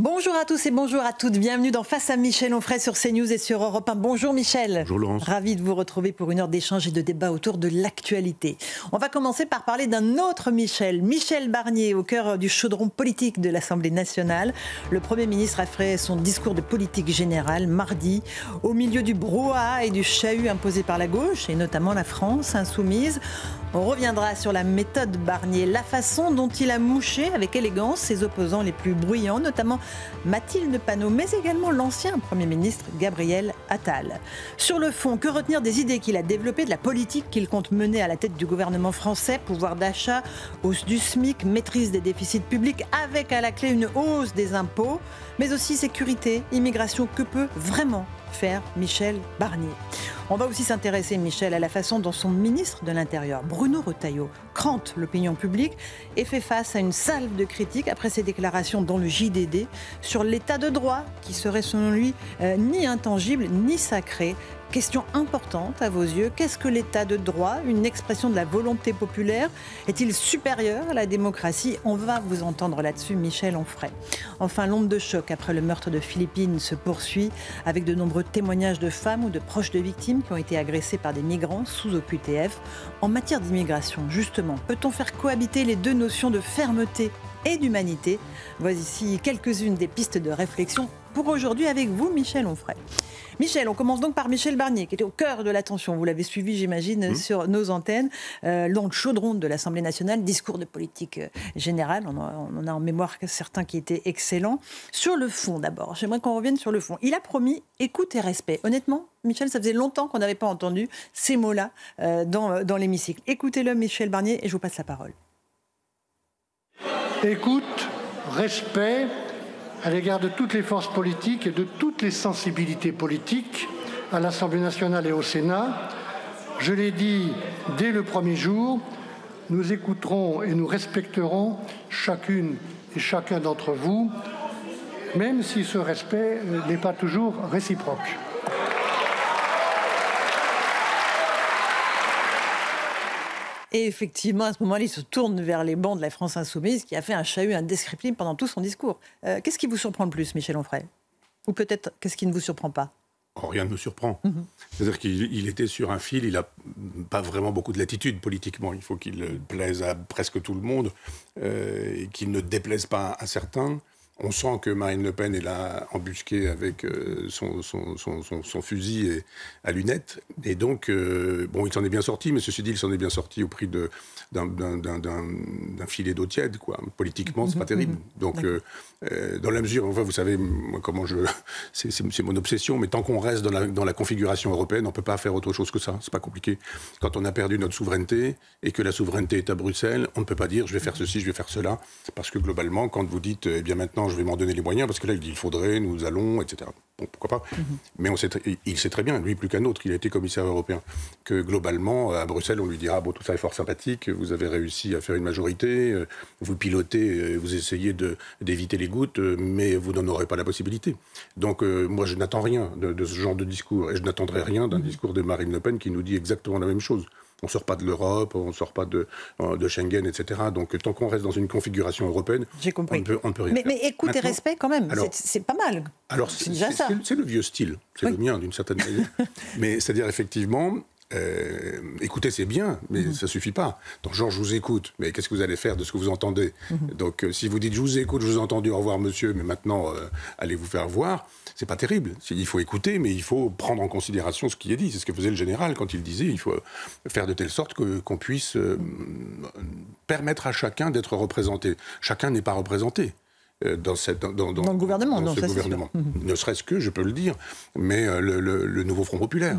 Bonjour à tous et bonjour à toutes. Bienvenue dans Face à Michel Onfray sur CNews et sur Europe 1. Bonjour Michel. Bonjour Laurence. Ravi de vous retrouver pour une heure d'échange et de débat autour de l'actualité. On va commencer par parler d'un autre Michel, Michel Barnier, au cœur du chaudron politique de l'Assemblée nationale. Le Premier ministre a fait son discours de politique générale mardi, au milieu du brouhaha et du chahut imposé par la gauche, et notamment la France insoumise. On reviendra sur la méthode Barnier, la façon dont il a mouché avec élégance ses opposants les plus bruyants, notamment Mathilde Panot, mais également l'ancien Premier ministre Gabriel Attal. Sur le fond, que retenir des idées qu'il a développées, de la politique qu'il compte mener à la tête du gouvernement français? Pouvoir d'achat, hausse du SMIC, maîtrise des déficits publics, avec à la clé une hausse des impôts, mais aussi sécurité, immigration. Que peut vraiment faire Michel Barnier? On va aussi s'intéresser, Michel, à la façon dont son ministre de l'Intérieur, Bruno Retailleau, crante l'opinion publique et fait face à une salve de critiques après ses déclarations dans le JDD sur l'état de droit qui serait selon lui ni intangible ni sacré. Question importante à vos yeux, qu'est-ce que l'état de droit? Une expression de la volonté populaire? Est-il supérieur à la démocratie? On va vous entendre là-dessus, Michel Onfray. Enfin, l'onde de choc après le meurtre de Philippine se poursuit avec de nombreux témoignages de femmes ou de proches de victimes qui ont été agressées par des migrants sous OQTF. En matière d'immigration, justement, peut-on faire cohabiter les deux notions de fermeté et d'humanité? Voici ici quelques-unes des pistes de réflexion pour aujourd'hui avec vous, Michel Onfray. Michel, on commence donc par Michel Barnier, qui était au cœur de l'attention. Vous l'avez suivi, j'imagine, sur nos antennes. Dans le chaudron de l'Assemblée nationale, discours de politique générale. On en a en mémoire certains qui étaient excellents. Sur le fond, d'abord, j'aimerais qu'on revienne sur le fond. Il a promis écoute et respect. Honnêtement, Michel, ça faisait longtemps qu'on n'avait pas entendu ces mots-là dans l'hémicycle. Écoutez-le, Michel Barnier, et je vous passe la parole. Écoute, respect à l'égard de toutes les forces politiques et de toutes les sensibilités politiques à l'Assemblée nationale et au Sénat. Je l'ai dit dès le premier jour, nous écouterons et nous respecterons chacune et chacun d'entre vous, même si ce respect n'est pas toujours réciproque. Et effectivement, à ce moment-là, il se tourne vers les bancs de la France insoumise, qui a fait un chahut indescriptible pendant tout son discours. Qu'est-ce qui vous surprend le plus, Michel Onfray? Ou peut-être, qu'est-ce qui ne vous surprend pas? Rien ne me surprend. C'est-à-dire qu'il était sur un fil, il n'a pas vraiment beaucoup de latitude politiquement. Il faut qu'il plaise à presque tout le monde, et qu'il ne déplaise pas à certains. On sent que Marine Le Pen est là embusquée avec son fusil à lunettes. Et donc, il s'en est bien sorti, mais ceci dit, il s'en est bien sorti au prix d'un filet d'eau tiède, quoi. Politiquement, c'est pas terrible. Donc, dans la mesure, enfin, vous savez, moi, c'est mon obsession, mais tant qu'on reste dans la configuration européenne, on peut pas faire autre chose que ça. C'est pas compliqué. Quand on a perdu notre souveraineté et que la souveraineté est à Bruxelles, on ne peut pas dire je vais faire ceci, je vais faire cela, parce que globalement, quand vous dites, eh bien maintenant, je vais m'en donner les moyens, parce que là, il dit il faudrait, nous allons, etc. Bon, pourquoi pas. Mais il sait très bien, lui plus qu'un autre, qu'il a été commissaire européen, que globalement, à Bruxelles, on lui dira bon, tout ça est fort sympathique, vous avez réussi à faire une majorité, vous pilotez, vous essayez d'éviter les gouttes, mais vous n'en aurez pas la possibilité. Donc, moi, je n'attends rien de ce genre de discours, et je n'attendrai rien d'un discours de Marine Le Pen qui nous dit exactement la même chose. On ne sort pas de l'Europe, on ne sort pas de Schengen, etc. Donc, tant qu'on reste dans une configuration européenne, on ne peut rien faire. Mais écoute et respect, quand même, c'est pas mal. Alors, c'est déjà ça. C'est le vieux style. C'est le mien, d'une certaine manière. Mais c'est-à-dire, effectivement, écoutez, c'est bien, mais ça ne suffit pas. Donc, genre, je vous écoute, mais qu'est-ce que vous allez faire de ce que vous entendez? Donc, si vous dites, je vous écoute, je vous ai entendu, au revoir, monsieur, mais maintenant, allez vous faire voir, c'est pas terrible. Il faut écouter, mais il faut prendre en considération ce qui est dit. C'est ce que faisait le général quand il disait, il faut faire de telle sorte qu'on puisse permettre à chacun d'être représenté. Chacun n'est pas représenté. Dans le gouvernement. Dans ce gouvernement. Ne serait-ce que, je peux le dire, mais le nouveau Front populaire.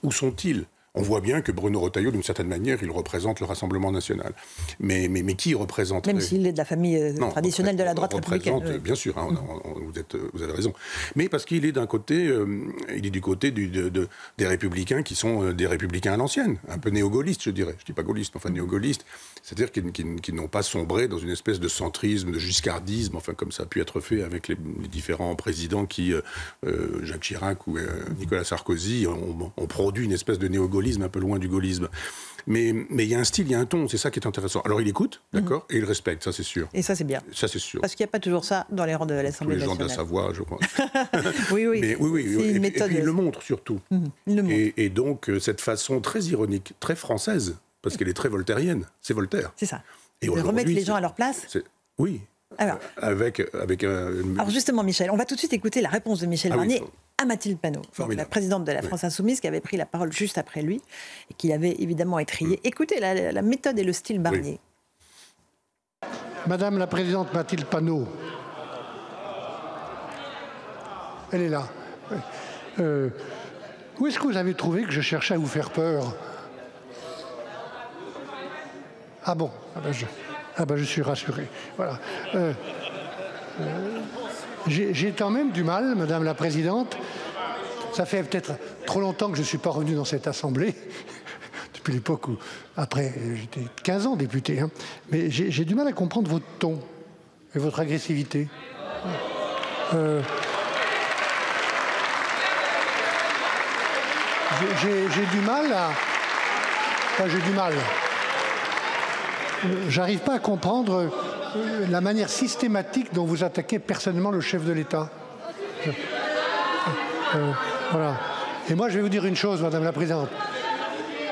Où sont-ils? On voit bien que Bruno Retailleau, d'une certaine manière, il représente le Rassemblement national. Mais qui représente? Même s'il est de la famille traditionnelle de la droite républicaine. Bien sûr, vous avez raison. Mais parce qu'il est d'un côté, il est du côté des républicains qui sont des républicains à l'ancienne, un peu néo-gaullistes, je dirais. Je ne dis pas gaullistes, mais enfin néo-gaullistes. C'est-à-dire qui n'ont pas sombré dans une espèce de centrisme, de giscardisme, enfin comme ça a pu être fait avec les différents présidents qui, Jacques Chirac ou Nicolas Sarkozy, ont produit une espèce de néo-gaullisme gaullisme, un peu loin du gaullisme. Mais il y a un style, il y a un ton, c'est ça qui est intéressant. Alors il écoute, d'accord, et il respecte, ça c'est sûr. Et ça c'est bien. Ça c'est sûr. Parce qu'il n'y a pas toujours ça dans les rangs de l'Assemblée nationale. Tous les gens de la Savoie, je crois. Oui. Mais, oui. C'est une méthode. Et puis il le montre surtout. Il le montre. Et donc cette façon très ironique, très française, parce qu'elle est très voltairienne, c'est Voltaire. C'est ça. Et de remettre les gens à leur place. Oui. Alors justement, Michel, on va tout de suite écouter la réponse de Michel Barnier à Mathilde Panot, la présidente de la France Insoumise, qui avait pris la parole juste après lui et qui l'avait évidemment étrillé. Écoutez la méthode et le style Barnier. Oui. Madame la présidente Mathilde Panot, elle est là. Où est-ce que vous avez trouvé que je cherchais à vous faire peur? Ah bon, je suis rassuré. Voilà. J'ai quand même du mal, Madame la Présidente. Ça fait peut-être trop longtemps que je ne suis pas revenu dans cette Assemblée, depuis l'époque où, après, j'étais 15 ans député. Hein. Mais j'ai du mal à comprendre votre ton et votre agressivité. J'ai du mal à... Enfin, j'ai du mal... J'arrive pas à comprendre la manière systématique dont vous attaquez personnellement le chef de l'État. Voilà. Et moi, je vais vous dire une chose, Madame la Présidente.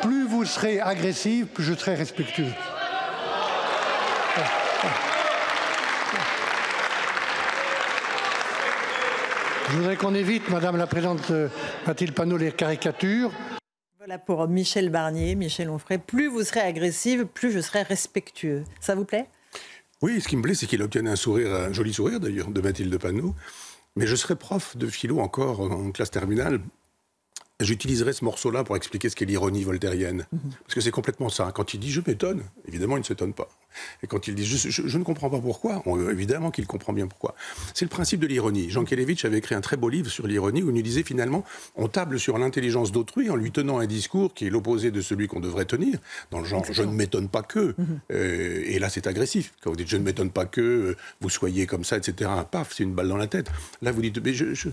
Plus vous serez agressive, plus je serai respectueux. Je voudrais qu'on évite, Madame la Présidente Mathilde Panot, les caricatures. Voilà pour Michel Barnier, Michel Onfray. Plus vous serez agressive, plus je serai respectueux. Ça vous plaît? Oui, ce qui me plaît, c'est qu'il obtienne un joli sourire d'ailleurs, de Mathilde Panot. Mais je serai prof de philo encore en classe terminale. J'utiliserai ce morceau-là pour expliquer ce qu'est l'ironie voltairienne. Parce que c'est complètement ça. Quand il dit « je m'étonne », évidemment, il ne s'étonne pas. Et quand il dit « je ne comprends pas pourquoi », évidemment qu'il comprend bien pourquoi. C'est le principe de l'ironie. Jean Kelevitch avait écrit un très beau livre sur l'ironie où il nous disait finalement « on table sur l'intelligence d'autrui en lui tenant un discours qui est l'opposé de celui qu'on devrait tenir, dans le genre « je ne m'étonne pas que ». Et là, c'est agressif. Quand vous dites « je ne m'étonne pas que vous soyez comme ça », etc., paf, c'est une balle dans la tête. Là, vous dites « mais je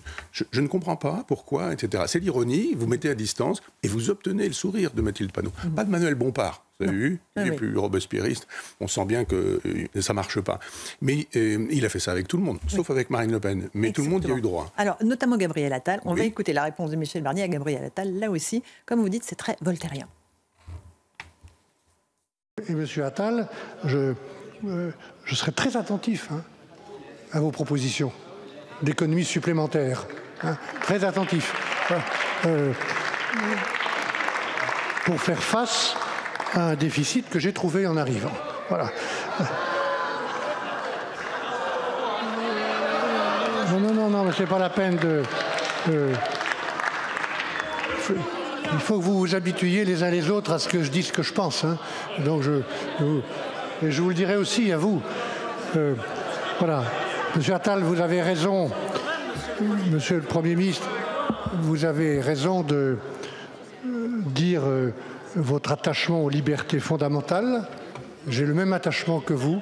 ne comprends pas pourquoi », etc. C'est l'ironie. Vous mettez à distance et vous obtenez le sourire de Mathilde Panot. Pas de Manuel Bompard, vous avez vu, il est plus robespierriste, on sent bien que ça ne marche pas. Mais il a fait ça avec tout le monde, sauf avec Marine Le Pen. Mais tout le monde y a eu droit. Alors, notamment Gabriel Attal. On va écouter la réponse de Michel Barnier à Gabriel Attal. Là aussi, comme vous dites, c'est très voltairien. Et Monsieur Attal, je serai très attentif à vos propositions d'économies supplémentaires. Très attentif. Pour faire face à un déficit que j'ai trouvé en arrivant. Voilà. Non, mais c'est pas la peine de... il faut que vous vous habituiez les uns les autres à ce que je dise, ce que je pense. Hein. Donc je vous le dirai aussi à vous. Voilà. Monsieur Attal, vous avez raison. Monsieur le Premier ministre, vous avez raison de dire votre attachement aux libertés fondamentales. J'ai le même attachement que vous.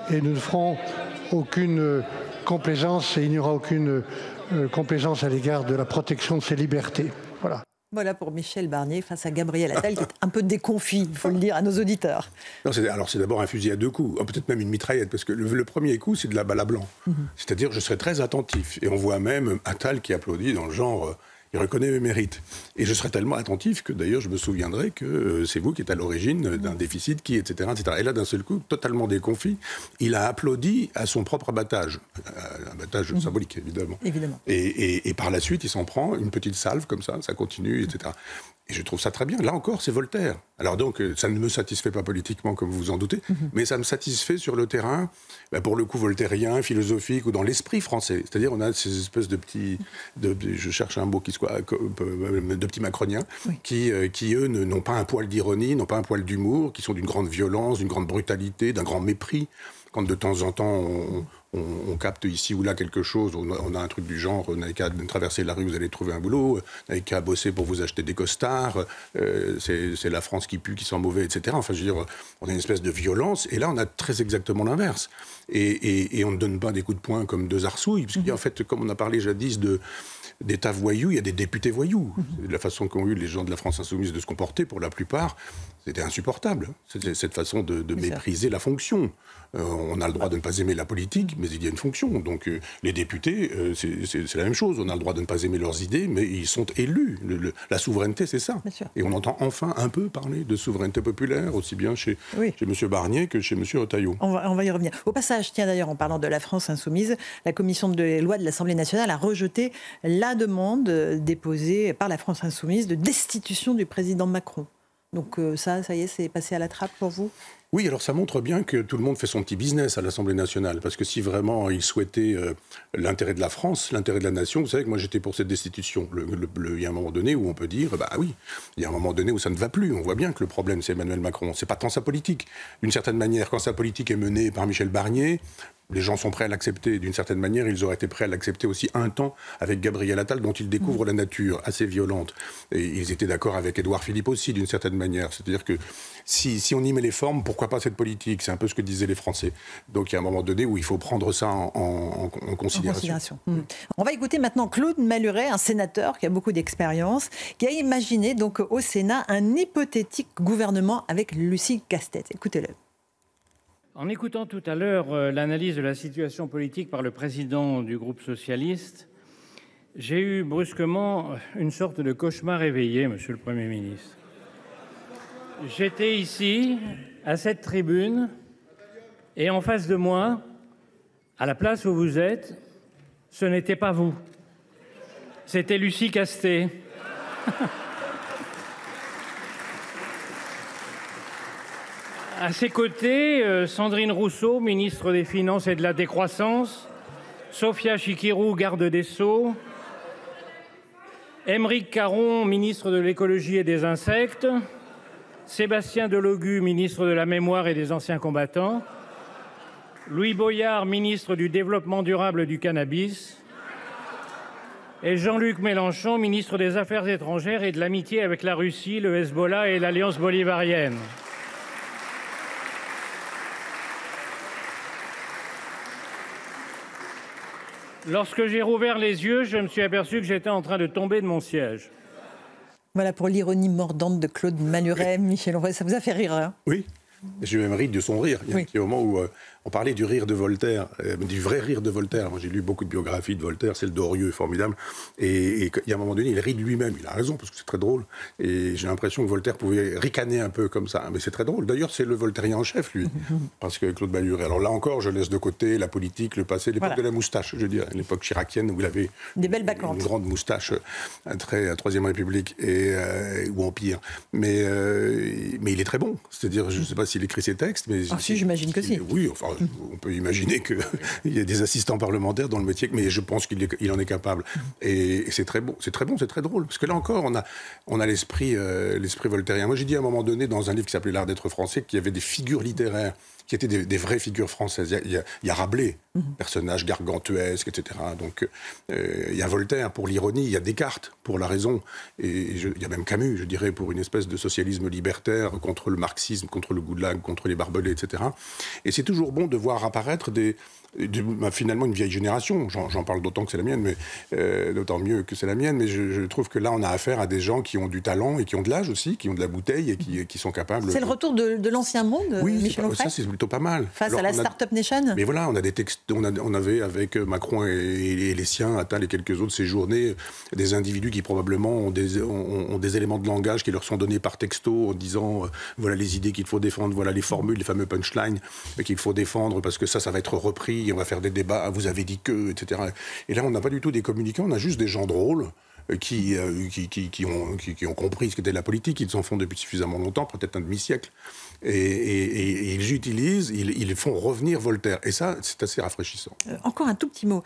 Et nous ne ferons aucune complaisance et il n'y aura aucune complaisance à l'égard de la protection de ces libertés. Voilà. Voilà pour Michel Barnier face à Gabriel Attal qui est un peu déconfit, il faut le dire à nos auditeurs. Non, c'est d'abord un fusil à deux coups, peut-être même une mitraillette, parce que le premier coup, c'est de la balle à blanc. C'est-à-dire, je serai très attentif. Et on voit même Attal qui applaudit dans le genre... il reconnaît mes mérites. Et je serai tellement attentif que d'ailleurs je me souviendrai que c'est vous qui êtes à l'origine d'un déficit qui, etc., etc. Et là, d'un seul coup, totalement déconfit, il a applaudi à son propre abattage. Un abattage symbolique, évidemment. Et par la suite, il s'en prend une petite salve comme ça continue, etc. Et je trouve ça très bien. Là encore, c'est Voltaire. Alors donc, ça ne me satisfait pas politiquement, comme vous vous en doutez, mais ça me satisfait sur le terrain, pour le coup voltairien, philosophique, ou dans l'esprit français. C'est-à-dire, on a ces espèces de petits... je cherche un mot qui soit... de petits macroniens, qui eux, n'ont pas un poil d'ironie, n'ont pas un poil d'humour, qui sont d'une grande violence, d'une grande brutalité, d'un grand mépris. Quand de temps en temps, on capte ici ou là quelque chose, on a un truc du genre, vous n'avez qu'à traverser la rue, vous allez trouver un boulot, vous n'avez qu'à bosser pour vous acheter des costards, c'est la France qui pue, qui sent mauvais, etc. Enfin, je veux dire, on a une espèce de violence, et là, on a très exactement l'inverse. Et on ne donne pas des coups de poing comme deux arsouilles, parce qu'il y a en fait, comme on a parlé jadis d'État voyous, il y a des députés voyous. La façon qu'ont eu les gens de la France insoumise de se comporter, pour la plupart, c'était insupportable. C'était cette façon de mépriser la fonction. On a le droit de ne pas aimer la politique, mais il y a une fonction. Donc les députés, c'est la même chose. On a le droit de ne pas aimer leurs idées, mais ils sont élus. La souveraineté, c'est ça. Et on entend enfin un peu parler de souveraineté populaire, aussi bien chez M. Barnier que chez M. Retailleau. On va y revenir. Au passage, tiens d'ailleurs, en parlant de la France insoumise, la commission des lois de l'Assemblée nationale a rejeté la demande déposée par la France insoumise de destitution du président Macron. Donc ça y est, c'est passé à la trappe pour vous ? Oui, alors ça montre bien que tout le monde fait son petit business à l'Assemblée nationale, parce que si vraiment ils souhaitaient l'intérêt de la France, l'intérêt de la nation, vous savez que moi j'étais pour cette destitution. Il y a un moment donné où on peut dire, bah oui, il y a un moment donné où ça ne va plus. On voit bien que le problème c'est Emmanuel Macron, c'est pas tant sa politique. D'une certaine manière, quand sa politique est menée par Michel Barnier, les gens sont prêts à l'accepter. D'une certaine manière, ils auraient été prêts à l'accepter aussi un temps avec Gabriel Attal, dont ils découvrent la nature assez violente. Et ils étaient d'accord avec Édouard Philippe aussi, d'une certaine manière. C'est-à-dire que si on y met les formes, pourquoi pas cette politique ? C'est un peu ce que disaient les Français. Donc il y a un moment donné où il faut prendre ça en considération. On va écouter maintenant Claude Malhuret, un sénateur qui a beaucoup d'expérience, qui a imaginé donc au Sénat un hypothétique gouvernement avec Lucie Castet. Écoutez-le. En écoutant tout à l'heure l'analyse de la situation politique par le président du groupe socialiste, j'ai eu brusquement une sorte de cauchemar éveillé, monsieur le Premier ministre. J'étais ici, à cette tribune, et en face de moi, à la place où vous êtes, ce n'était pas vous. C'était Lucie Castet. À ses côtés, Sandrine Rousseau, ministre des Finances et de la Décroissance, Sophia Chikirou, garde des Sceaux, Aymeric Caron, ministre de l'Écologie et des Insectes, Sébastien Delogu, ministre de la Mémoire et des Anciens Combattants, Louis Boyard, ministre du Développement durable et du Cannabis, et Jean-Luc Mélenchon, ministre des Affaires étrangères et de l'amitié avec la Russie, le Hezbollah et l'Alliance bolivarienne. Lorsque j'ai rouvert les yeux, je me suis aperçu que j'étais en train de tomber de mon siège. Voilà pour l'ironie mordante de Claude Malhuret. Michel Onfray, ça vous a fait rire, hein ? Oui. J'ai même ri de son rire. Il y a un petit moment où on parlait du rire de Voltaire, du vrai rire de Voltaire. Moi, j'ai lu beaucoup de biographies de Voltaire, c'est le Dorieux, formidable. Et il y a un moment donné, il rit de lui-même. Il a raison, parce que c'est très drôle. Et j'ai l'impression que Voltaire pouvait ricaner un peu comme ça. Mais c'est très drôle. D'ailleurs, c'est le voltairien en chef, lui. Parce que Claude Malhuret. Alors là encore, je laisse de côté la politique, le passé, l'époque de la moustache, je dirais. L'époque chiracienne, où il avait des belles bacchantes, une grande moustache, très à Troisième République, ou Empire. Mais il est très bon. C'est-à-dire, je ne sais pas s'il écrit ses textes, mais... Ah si, j'imagine que si. Oui, enfin, on peut imaginer qu'il y a des assistants parlementaires dans le métier, mais je pense qu'il en est capable. Et c'est très bon, c'est très drôle. Parce que là encore, on a l'esprit voltairien. Moi, j'ai dit à un moment donné, dans un livre qui s'appelait L'Art d'être français, qu'il y avait des figures littéraires qui étaient des vraies figures françaises. Il y a Rabelais, personnage gargantuesque, etc. Donc, il y a Voltaire pour l'ironie, il y a Descartes pour la raison, et il y a même Camus, je dirais, pour une espèce de socialisme libertaire contre le marxisme, contre le goulag, contre les barbelés, etc. Et c'est toujours bon de voir apparaître finalement une vieille génération. J'en parle d'autant que c'est la mienne, mais d'autant mieux que c'est la mienne, mais je trouve que là, on a affaire à des gens qui ont du talent et qui ont de l'âge aussi, qui ont de la bouteille et qui sont capables... C'est le retour de l'ancien monde, oui, Michel Onfray ? Ça, c'est plutôt pas mal. Face à la Startup Nation ? Mais voilà, on a des textes, on avait avec Macron et les siens, Attal et quelques autres séjournés, des individus qui probablement ont des éléments de langage qui leur sont donnés par texto en disant voilà les idées qu'il faut défendre, voilà les formules, les fameux punchlines qu'il faut défendre parce que ça va être repris, on va faire des débats, vous avez dit que, etc. Et là, on n'a pas du tout des communicants, on a juste des gens drôles qui ont compris ce qu'était la politique, ils en font depuis suffisamment longtemps, peut-être un demi-siècle. Et ils font revenir Voltaire. Et ça, c'est assez rafraîchissant. Encore un tout petit mot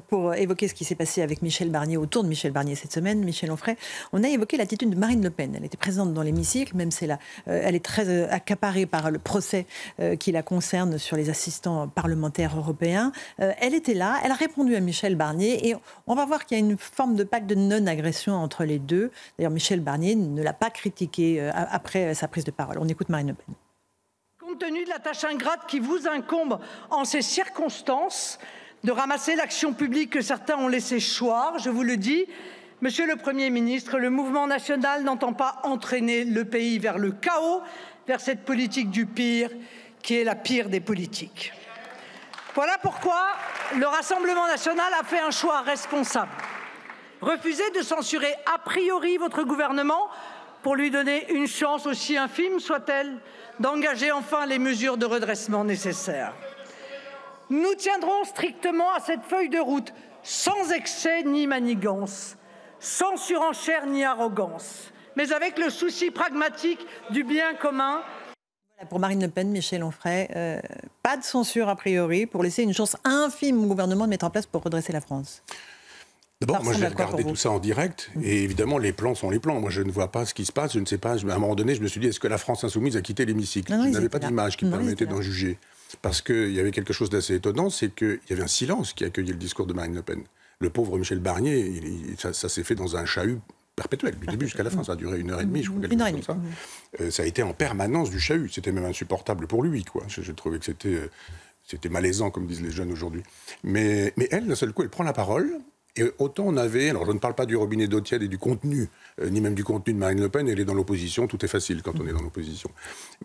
pour évoquer ce qui s'est passé avec Michel Barnier, autour de Michel Barnier cette semaine. Michel Onfray, on a évoqué l'attitude de Marine Le Pen. Elle était présente dans l'hémicycle, même si elle est très accaparée par le procès qui la concerne sur les assistants parlementaires européens. Elle était là, elle a répondu à Michel Barnier et on va voir qu'il y a une forme de pacte de non-agression entre les deux. D'ailleurs, Michel Barnier ne l'a pas critiqué après sa prise de parole. On écoute Marine Le Pen. Compte tenu de la tâche ingrate qui vous incombe en ces circonstances, de ramasser l'action publique que certains ont laissé choir, je vous le dis, Monsieur le Premier ministre, le mouvement national n'entend pas entraîner le pays vers le chaos, vers cette politique du pire qui est la pire des politiques. Voilà pourquoi le Rassemblement national a fait un choix responsable. Refuser de censurer a priori votre gouvernement pour lui donner une chance, aussi infime soit-elle, d'engager enfin les mesures de redressement nécessaires. Nous tiendrons strictement à cette feuille de route, sans excès ni manigance, sans surenchère ni arrogance, mais avec le souci pragmatique du bien commun. Pour Marine Le Pen, Michel Onfray, pas de censure a priori pour laisser une chance infime au gouvernement de mettre en place pour redresser la France. D'abord, moi j'ai regardé tout ça en direct et évidemment les plans sont les plans. Moi je ne vois pas ce qui se passe, je ne sais pas. À un moment donné, je me suis dit, est-ce que la France insoumise a quitté l'hémicycle ? Je n'avais pas d'image qui permettait d'en juger. Parce qu'il y avait quelque chose d'assez étonnant, c'est qu'il y avait un silence qui accueillait le discours de Marine Le Pen. Le pauvre Michel Barnier, ça s'est fait dans un chahut perpétuel, du début jusqu'à la fin. Ça a duré 1h30, je crois, quelque chose comme ça. Ça a été en permanence du chahut. C'était même insupportable pour lui, quoi. J'ai trouvé que c'était malaisant, comme disent les jeunes aujourd'hui. Mais elle, d'un seul coup, elle prend la parole. Et autant on avait, alors je ne parle pas du robinet d'eau tiède et du contenu, ni même du contenu de Marine Le Pen, elle est dans l'opposition, tout est facile quand on est dans l'opposition.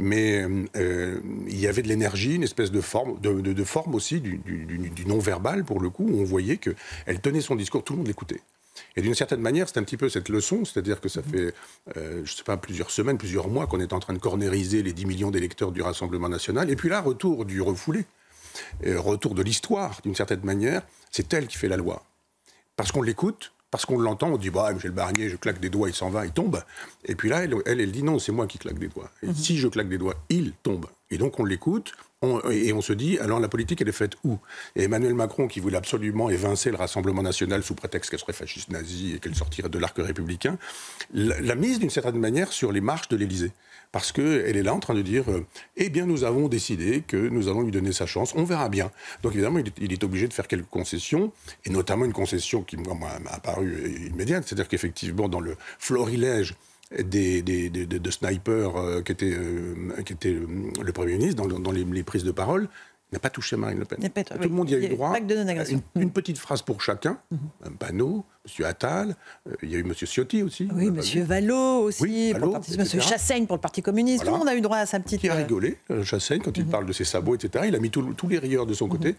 Mais il y avait de l'énergie, une espèce de forme, de forme aussi, du non-verbal pour le coup, où on voyait qu'elle tenait son discours, tout le monde l'écoutait. Et d'une certaine manière, c'est un petit peu cette leçon, c'est-à-dire que ça fait, je ne sais pas, plusieurs semaines, plusieurs mois qu'on est en train de cornériser les 10 millions d'électeurs du Rassemblement national, et puis là, retour du refoulé, retour de l'histoire, d'une certaine manière, c'est elle qui fait la loi. Parce qu'on l'écoute, parce qu'on l'entend, on dit bah Michel Barnier, je claque des doigts, il s'en va, il tombe. Et puis là, elle dit non, c'est moi qui claque des doigts. Et si je claque des doigts, il tombe. Et donc on l'écoute, et on se dit alors la politique elle est faite où ? Et Emmanuel Macron qui voulait absolument évincer le Rassemblement national sous prétexte qu'elle serait fasciste nazie et qu'elle sortirait de l'arc républicain, l'a mise d'une certaine manière sur les marches de l'Élysée. Parce qu'elle est là en train de dire eh bien nous avons décidé que nous allons lui donner sa chance, on verra bien. Donc évidemment il est obligé de faire quelques concessions, et notamment une concession qui m'a apparu immédiate, c'est-à-dire qu'effectivement dans le florilège de snipers qui était le Premier ministre dans les prises de parole, n'a pas touché Marine Le Pen. Tout le monde y a eu droit. Une petite phrase pour chacun. Un panneau, M. Attal, il y a eu M. Ciotti aussi. Oui, M. Vallot aussi, M. Chassaigne pour le Parti communiste. Voilà. Tout le monde a eu droit à sa petite... Qui a rigolé, Chassaigne, quand il parle de ses sabots, etc. Il a mis tous les rieurs de son côté.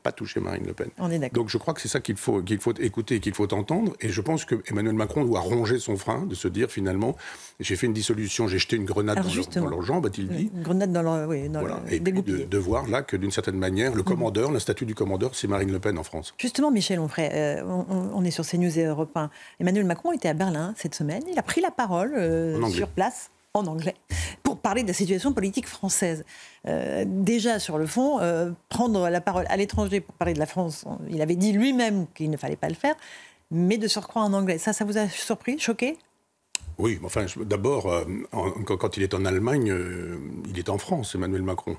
Pas touché Marine Le Pen. On est d'accord. Donc je crois que c'est ça qu'il faut écouter et qu'il faut entendre. Et je pense que Emmanuel Macron doit ronger son frein, de se dire finalement, j'ai fait une dissolution, j'ai jeté une grenade dans leurs jambes, a-t-il dit. Une grenade dans leur... Oui, dans voilà. Et puis de voir là que d'une certaine manière, le commandeur, la statue du commandeur, c'est Marine Le Pen en France. Justement, Michel Onfray, on est sur CNews et Europe 1. Emmanuel Macron était à Berlin cette semaine. Il a pris la parole sur place. En anglais, pour parler de la situation politique française. Déjà, sur le fond, prendre la parole à l'étranger pour parler de la France, il avait dit lui-même qu'il ne fallait pas le faire, mais de surcroît en anglais. Ça vous a surpris, choqué ? Oui, enfin, d'abord, quand il est en Allemagne, il est en France, Emmanuel Macron.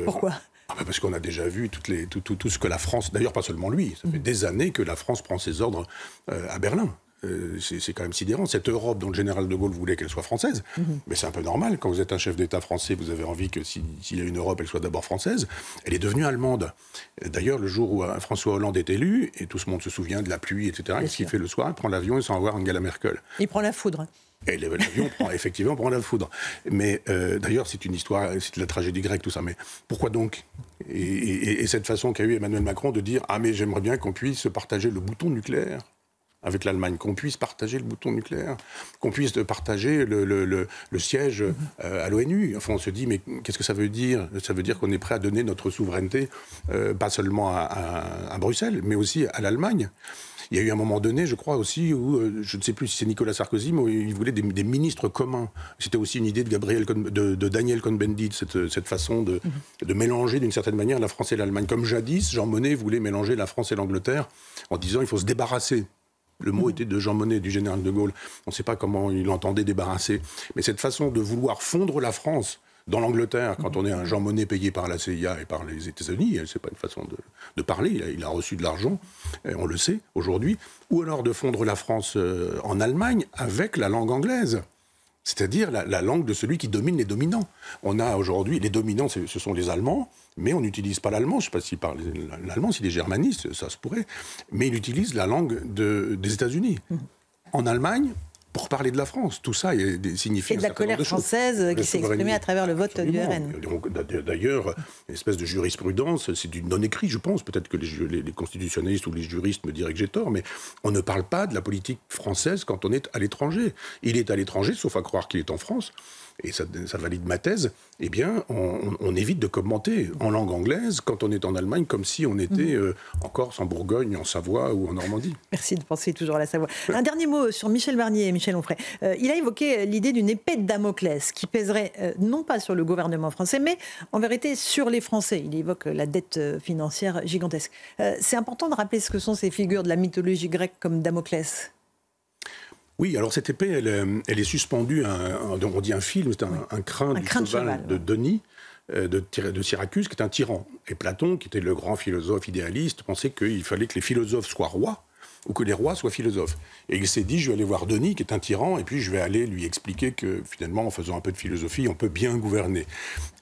Pourquoi ? Parce qu'on a déjà vu tout ce que la France... D'ailleurs, pas seulement lui, ça fait des années que la France prend ses ordres à Berlin. C'est quand même sidérant. Cette Europe dont le général de Gaulle voulait qu'elle soit française, mais c'est un peu normal. Quand vous êtes un chef d'État français, vous avez envie que s'il y a une Europe, elle soit d'abord française. Elle est devenue allemande. D'ailleurs, le jour où François Hollande est élu, et tout ce monde se souvient de la pluie, etc., qu'est-ce qu'il fait le soir ? Il prend l'avion et s'en va voir Angela Merkel. Il prend la foudre. Et l'avion prend la foudre. Mais d'ailleurs, c'est une histoire, c'est de la tragédie grecque, tout ça. Mais pourquoi donc ? Et cette façon qu'a eu Emmanuel Macron de dire « Ah, mais j'aimerais bien qu'on puisse partager le bouton nucléaire ». avec l'Allemagne, qu'on puisse partager le bouton nucléaire, qu'on puisse partager le siège à l'ONU. Enfin, on se dit, mais qu'est-ce que ça veut dire ? Ça veut dire qu'on est prêt à donner notre souveraineté, pas seulement à Bruxelles, mais aussi à l'Allemagne. Il y a eu un moment donné, je crois aussi, où, je ne sais plus si c'est Nicolas Sarkozy, mais il voulait des ministres communs. C'était aussi une idée de Daniel Cohn-Bendit, cette façon de mélanger d'une certaine manière la France et l'Allemagne. Comme jadis, Jean Monnet voulait mélanger la France et l'Angleterre en disant il faut se débarrasser. Le mot était de Jean Monnet, du général de Gaulle. On ne sait pas comment il entendait débarrasser. Mais cette façon de vouloir fondre la France dans l'Angleterre, quand on est un Jean Monnet payé par la CIA et par les États-Unis, c'est pas une façon de parler, il a reçu de l'argent, on le sait aujourd'hui, ou alors de fondre la France en Allemagne avec la langue anglaise, c'est-à-dire la langue de celui qui domine les dominants. On a aujourd'hui, les dominants, ce sont les Allemands, mais on n'utilise pas l'allemand, je ne sais pas s'il parle l'allemand, s'il est germaniste, ça se pourrait, mais il utilise la langue des États-Unis. En Allemagne, pour parler de la France, tout ça signifie... Et de la colère française qui s'est exprimée à travers le vote du RN. D'ailleurs, une espèce de jurisprudence, c'est du non-écrit, je pense. Peut-être que les constitutionnalistes ou les juristes me diraient que j'ai tort, mais on ne parle pas de la politique française quand on est à l'étranger. Il est à l'étranger, sauf à croire qu'il est en France, et ça valide ma thèse, eh bien, on évite de commenter en langue anglaise quand on est en Allemagne, comme si on était en Corse, en Bourgogne, en Savoie ou en Normandie. Merci de penser toujours à la Savoie. Un dernier mot sur Michel Barnier et Michel Onfray. Il a évoqué l'idée d'une épée de Damoclès qui pèserait non pas sur le gouvernement français, mais en vérité sur les Français. Il évoque la dette financière gigantesque. C'est important de rappeler ce que sont ces figures de la mythologie grecque comme Damoclès. Oui, alors cette épée, elle est suspendue, on dit un film, c'est un crin du cheval de Denis, de Syracuse, qui est un tyran. Et Platon, qui était le grand philosophe idéaliste, pensait qu'il fallait que les philosophes soient rois, ou que les rois soient philosophes. Et il s'est dit, je vais aller voir Denis, qui est un tyran, et puis je vais aller lui expliquer que, finalement, en faisant un peu de philosophie, on peut bien gouverner.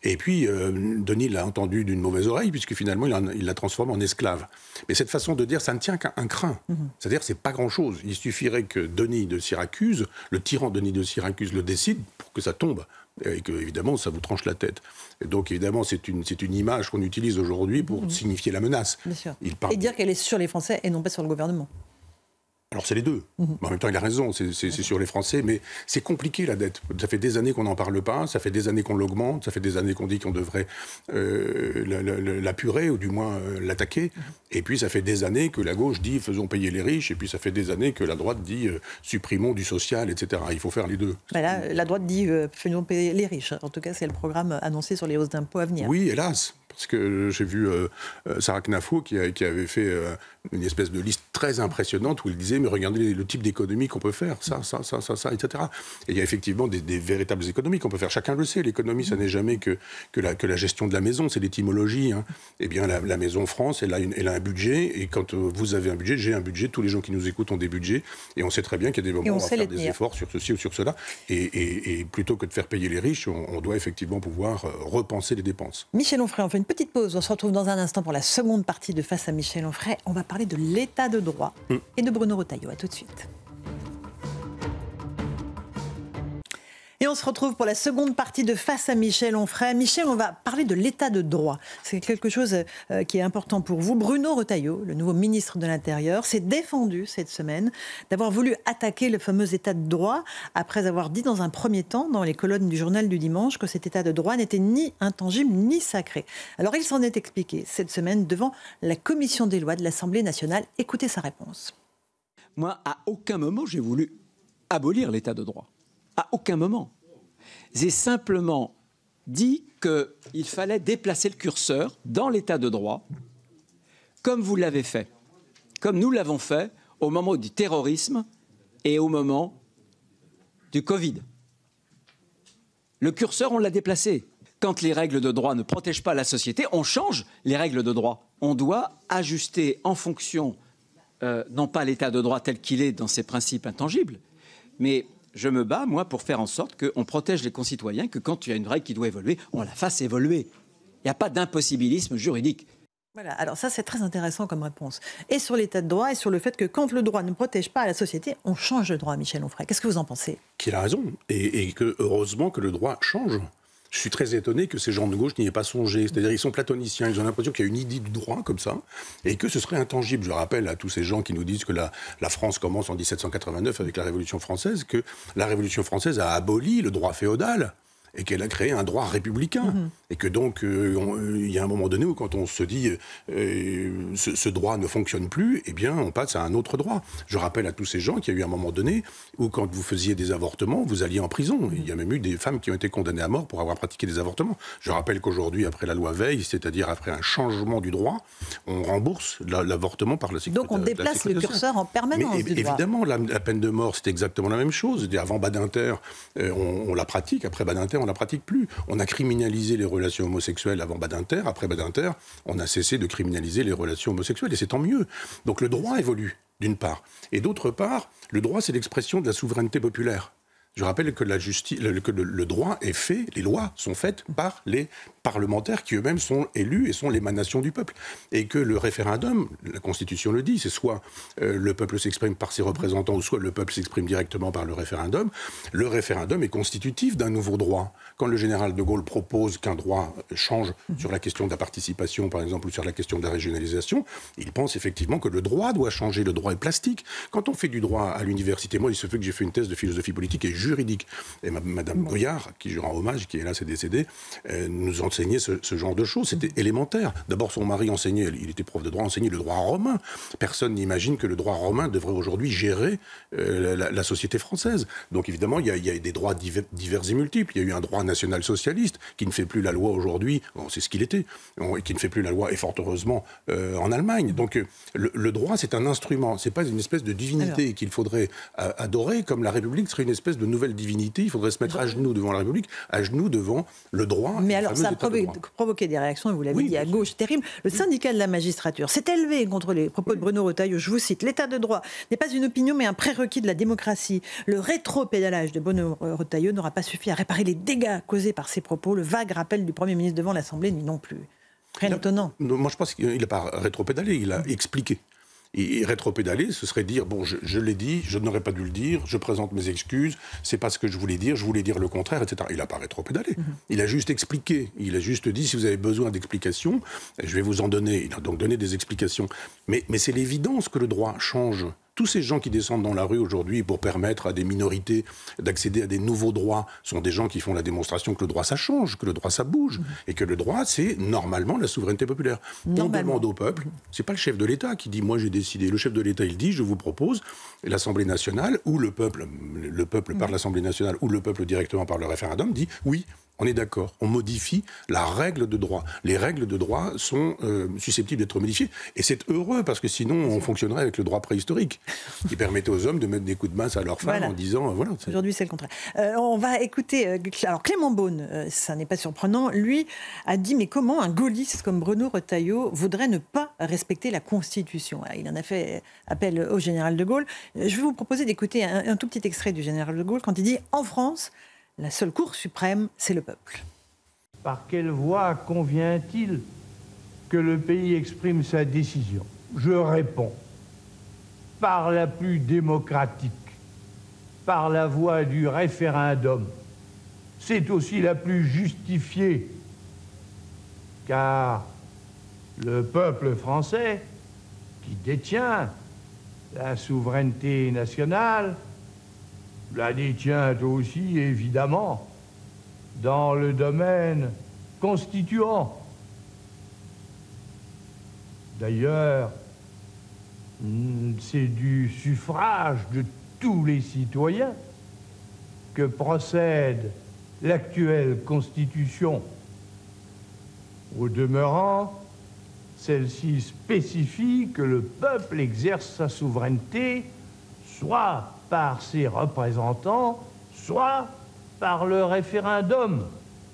Et puis, Denis l'a entendu d'une mauvaise oreille, puisque finalement, il la transforme en esclave. Mais cette façon de dire, ça ne tient qu'à un crin. C'est-à-dire, c'est pas grand-chose. Il suffirait que Denis de Syracuse, le tyran Denis de Syracuse, le décide pour que ça tombe. Et que, évidemment, ça vous tranche la tête. Et donc, évidemment, c'est une image qu'on utilise aujourd'hui pour signifier la menace. Bien sûr. Et dire qu'elle est sur les Français et non pas sur le gouvernement. Alors c'est les deux. Mais en même temps, il a raison, c'est sur les Français, mais c'est compliqué la dette. Ça fait des années qu'on n'en parle pas, ça fait des années qu'on l'augmente, ça fait des années qu'on dit qu'on devrait l'apurer, ou du moins l'attaquer. Et puis ça fait des années que la gauche dit faisons payer les riches, et puis ça fait des années que la droite dit supprimons du social, etc. Il faut faire les deux. Là, la droite dit faisons payer les riches. En tout cas, c'est le programme annoncé sur les hausses d'impôts à venir. Oui, hélas. Parce que j'ai vu Sarah Knafo qui avait fait une espèce de liste très impressionnante où il disait mais regardez le type d'économie qu'on peut faire, ça, etc. Et il y a effectivement des véritables économies qu'on peut faire. Chacun le sait, l'économie, ça n'est jamais que la gestion de la maison, c'est l'étymologie. Eh bien, la Maison France, elle a un budget, et quand vous avez un budget, j'ai un budget, tous les gens qui nous écoutent ont des budgets, et on sait très bien qu'il y a des moments où on va faire des efforts sur ceci ou sur cela. Et plutôt que de faire payer les riches, on doit effectivement pouvoir repenser les dépenses. Michel Onfray, on fait une petite pause. On se retrouve dans un instant pour la seconde partie de Face à Michel Onfray. On va parler de l'état de droit et de Bruno Retailleau. À tout de suite. Et on se retrouve pour la seconde partie de Face à Michel Onfray. Michel, on va parler de l'état de droit. C'est quelque chose qui est important pour vous. Bruno Retailleau, le nouveau ministre de l'Intérieur, s'est défendu cette semaine d'avoir voulu attaquer le fameux état de droit après avoir dit dans un premier temps, dans les colonnes du journal du dimanche, que cet état de droit n'était ni intangible ni sacré. Alors il s'en est expliqué cette semaine devant la commission des lois de l'Assemblée nationale. Écoutez sa réponse. Moi, à aucun moment, j'ai voulu abolir l'état de droit. À aucun moment. J'ai simplement dit qu'il fallait déplacer le curseur dans l'état de droit, comme vous l'avez fait, comme nous l'avons fait au moment du terrorisme et au moment du Covid. Le curseur, on l'a déplacé. Quand les règles de droit ne protègent pas la société, on change les règles de droit. On doit ajuster en fonction, non pas l'état de droit tel qu'il est dans ses principes intangibles, mais je me bats, moi, pour faire en sorte qu'on protège les concitoyens, que quand il y a une règle qui doit évoluer, on la fasse évoluer. Il n'y a pas d'impossibilisme juridique. Voilà, alors ça c'est très intéressant comme réponse. Et sur l'état de droit et sur le fait que quand le droit ne protège pas la société, on change le droit, Michel Onfray. Qu'est-ce que vous en pensez ? Qu'il a raison, et que heureusement que le droit change. Je suis très étonné que ces gens de gauche n'y aient pas songé. C'est-à-dire ils sont platoniciens, ils ont l'impression qu'il y a une idée du droit comme ça, et que ce serait intangible. Je rappelle à tous ces gens qui nous disent que la France commence en 1789 avec la Révolution française, que la Révolution française a aboli le droit féodal, et qu'elle a créé un droit républicain. Et que donc, il y a un moment donné où quand on se dit ce droit ne fonctionne plus, eh bien, on passe à un autre droit. Je rappelle à tous ces gens qu'il y a eu un moment donné où quand vous faisiez des avortements, vous alliez en prison. Il y a même eu des femmes qui ont été condamnées à mort pour avoir pratiqué des avortements. Je rappelle qu'aujourd'hui, après la loi Veil, c'est-à-dire après un changement du droit, on rembourse l'avortement par la sécurité. Donc on déplace le curseur en permanence du droit. Évidemment, la peine de mort, c'est exactement la même chose. Avant Badinter, on la pratique. Après Badinter, on ne la pratique plus. On a criminalisé les relations homosexuelles avant Badinter. Après Badinter, on a cessé de criminaliser les relations homosexuelles. Et c'est tant mieux. Donc le droit évolue, d'une part. Et d'autre part, le droit, c'est l'expression de la souveraineté populaire. Je rappelle que le droit est fait, les lois sont faites par les parlementaires qui eux-mêmes sont élus et sont l'émanation du peuple. Et que le référendum, la Constitution le dit, c'est soit le peuple s'exprime par ses représentants ou soit le peuple s'exprime directement par le référendum. Le référendum est constitutif d'un nouveau droit. Quand le général de Gaulle propose qu'un droit change sur la question de la participation, par exemple, ou sur la question de la régionalisation, il pense effectivement que le droit doit changer. Le droit est plastique. Quand on fait du droit à l'université, moi, il se fait que j'ai fait une thèse de philosophie politique et juridique. Et Madame Goyard, qui je rends hommage, qui est là, c'est décédée, nous enseignait ce genre de choses. C'était élémentaire. D'abord, son mari enseignait, il était prof de droit, enseignait le droit romain. Personne n'imagine que le droit romain devrait aujourd'hui gérer la société française. Donc évidemment, il y a des droits divers et multiples. Il y a eu un droit national socialiste qui ne fait plus la loi aujourd'hui, c'est ce qu'il était, et qui ne fait plus la loi, et fort heureusement, en Allemagne. Donc le droit, c'est un instrument. C'est pas une espèce de divinité qu'il faudrait adorer, comme la République serait une espèce de nouvelle divinité. Il faudrait se mettre à genoux devant la République, à genoux devant le droit. Mais alors, ça a provoqué des réactions, vous l'avez dit, à gauche, terrible. Le syndicat de la magistrature s'est élevé contre les propos de Bruno Retailleau. Je vous cite, l'état de droit n'est pas une opinion, mais un prérequis de la démocratie. Le rétro-pédalage de Bruno Retailleau n'aura pas suffi à réparer les dégâts causés par ses propos. Le vague rappel du Premier ministre devant l'Assemblée n'y non plus. Rien d'étonnant. Moi, je pense qu'il n'a pas rétro-pédalé, il a expliqué. Et rétropédaler, ce serait dire, bon, je l'ai dit, je n'aurais pas dû le dire, je présente mes excuses, c'est pas ce que je voulais dire le contraire, etc. Il n'a pas rétropédalé. Il a juste expliqué. Il a juste dit, si vous avez besoin d'explications, je vais vous en donner. Il a donc donné des explications. Mais c'est l'évidence que le droit change. Tous ces gens qui descendent dans la rue aujourd'hui pour permettre à des minorités d'accéder à des nouveaux droits sont des gens qui font la démonstration que le droit, ça change, que le droit, ça bouge, et que le droit, c'est normalement la souveraineté populaire. On demande au peuple, c'est pas le chef de l'État qui dit « moi j'ai décidé ». Le chef de l'État, il dit « je vous propose », et l'Assemblée nationale, ou le peuple par l'Assemblée nationale, ou le peuple directement par le référendum, dit « oui ». On est d'accord, on modifie la règle de droit. Les règles de droit sont susceptibles d'être modifiées. Et c'est heureux, parce que sinon, on fonctionnerait avec le droit préhistorique, qui permettait aux hommes de mettre des coups de masse à leurs femmes en disant... voilà. Aujourd'hui, c'est le contraire. On va écouter... alors, Clément Beaune, ça n'est pas surprenant, lui a dit, mais comment un gaulliste comme Bruno Retailleau voudrait ne pas respecter la Constitution ? Il en a fait appel au général de Gaulle. Je vais vous proposer d'écouter un tout petit extrait du général de Gaulle, quand il dit « En France, la seule Cour suprême, c'est le peuple. » Par quelle voie convient-il que le pays exprime sa décision? Je réponds, par la plus démocratique, par la voie du référendum. C'est aussi la plus justifiée, car le peuple français, qui détient la souveraineté nationale, la détient aussi, évidemment, dans le domaine constituant. D'ailleurs, c'est du suffrage de tous les citoyens que procède l'actuelle Constitution. Au demeurant, celle-ci spécifie que le peuple exerce sa souveraineté soit par ses représentants, soit par le référendum.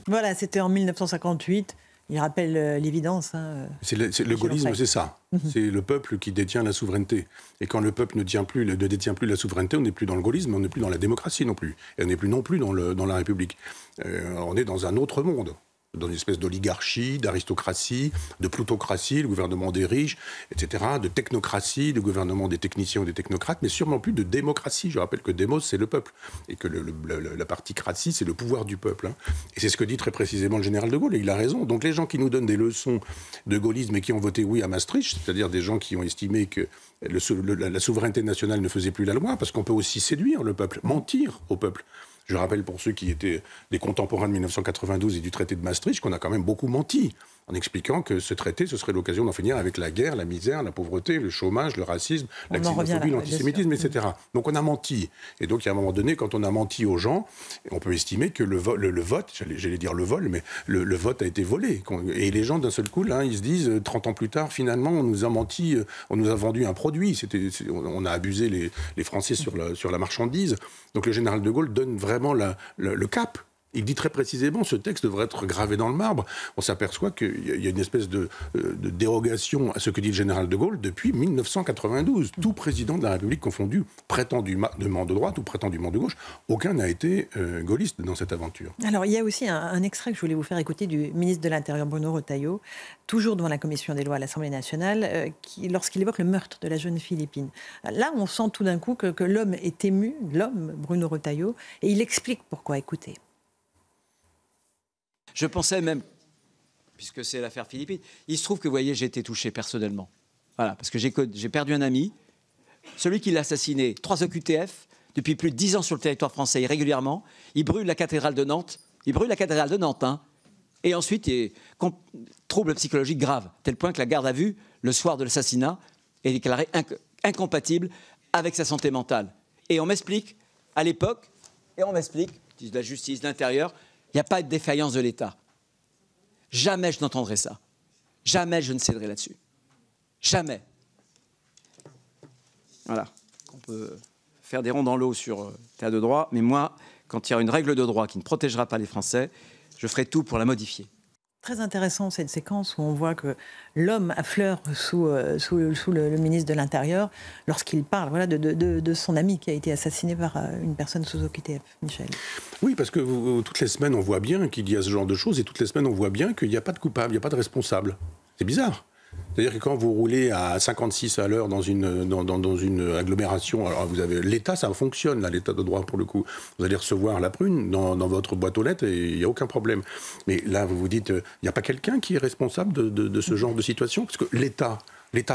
Voilà, c'était en 1958. Il rappelle l'évidence. Le gaullisme, c'est ça. C'est le peuple qui détient la souveraineté. Et quand le peuple ne détient plus la souveraineté, on n'est plus dans le gaullisme, on n'est plus dans la démocratie non plus. Et on n'est plus non plus dans la République. On est dans un autre monde. dans une espèce d'oligarchie, d'aristocratie, de plutocratie, le gouvernement des riches, etc., de technocratie, le gouvernement des techniciens ou des technocrates, mais sûrement plus de démocratie. Je rappelle que démos, c'est le peuple, et que la partie cratie, c'est le pouvoir du peuple. Hein. Et c'est ce que dit très précisément le général de Gaulle, et il a raison. Donc les gens qui nous donnent des leçons de gaullisme et qui ont voté oui à Maastricht, c'est-à-dire des gens qui ont estimé que la souveraineté nationale ne faisait plus la loi, parce qu'on peut aussi séduire le peuple, mentir au peuple. Je rappelle pour ceux qui étaient des contemporains de 1992 et du traité de Maastricht qu'on a quand même beaucoup menti en expliquant que ce traité, ce serait l'occasion d'en finir avec la guerre, la misère, la pauvreté, le chômage, le racisme, la xénophobie, l'antisémitisme, etc. Donc on a menti. Et donc, il y a un moment donné, quand on a menti aux gens, on peut estimer que le vote, j'allais dire le vol, mais le vote a été volé. Et les gens, d'un seul coup, là, ils se disent, 30 ans plus tard, finalement, on nous a menti, on nous a vendu un produit. On a abusé les Français sur la marchandise. Donc le général de Gaulle donne vraiment le cap. Il dit très précisément, ce texte devrait être gravé dans le marbre. On s'aperçoit qu'il y a une espèce de dérogation à ce que dit le général de Gaulle depuis 1992. Tout président de la République confondu, prétendument de droite ou prétendument de gauche, aucun n'a été gaulliste dans cette aventure. Alors, il y a aussi un extrait que je voulais vous faire écouter du ministre de l'Intérieur, Bruno Retailleau, toujours devant la commission des lois à l'Assemblée nationale, lorsqu'il évoque le meurtre de la jeune Philippine. Là, on sent tout d'un coup que l'homme est ému, l'homme, Bruno Retailleau, et il explique pourquoi. Écoutez. Je pensais même, puisque c'est l'affaire Philippine, il se trouve que, vous voyez, j'ai été touché personnellement. Voilà, parce que j'ai perdu un ami, celui qui l'a assassiné, 3 OQTF, depuis plus de 10 ans sur le territoire français, irrégulièrement. Il brûle la cathédrale de Nantes. Hein. Et ensuite, il trouble psychologique grave, tel point que la garde à vue, le soir de l'assassinat, est déclarée incompatible avec sa santé mentale. Et on m'explique, à l'époque, de la justice, de l'intérieur, il n'y a pas de défaillance de l'État. Jamais je n'entendrai ça. Jamais je ne céderai là-dessus. Jamais. Voilà. On peut faire des ronds dans l'eau sur l'état de droit, mais moi, quand il y a une règle de droit qui ne protégera pas les Français, je ferai tout pour la modifier. Très intéressant cette séquence où on voit que l'homme affleure sous le ministre de l'Intérieur lorsqu'il parle de son ami qui a été assassiné par une personne sous OQTF. Michel. Oui, parce que toutes les semaines, on voit bien qu'il y a ce genre de choses et toutes les semaines, on voit bien qu'il n'y a pas de coupable, il n'y a pas de responsable. C'est bizarre. C'est-à-dire que quand vous roulez à 56 à l'heure dans une agglomération, alors vous avez l'État, ça fonctionne, là, l'État de droit pour le coup. Vous allez recevoir la prune dans votre boîte aux lettres et il n'y a aucun problème. Mais là, vous vous dites, il n'y a pas quelqu'un qui est responsable de ce genre de situation? Parce que l'État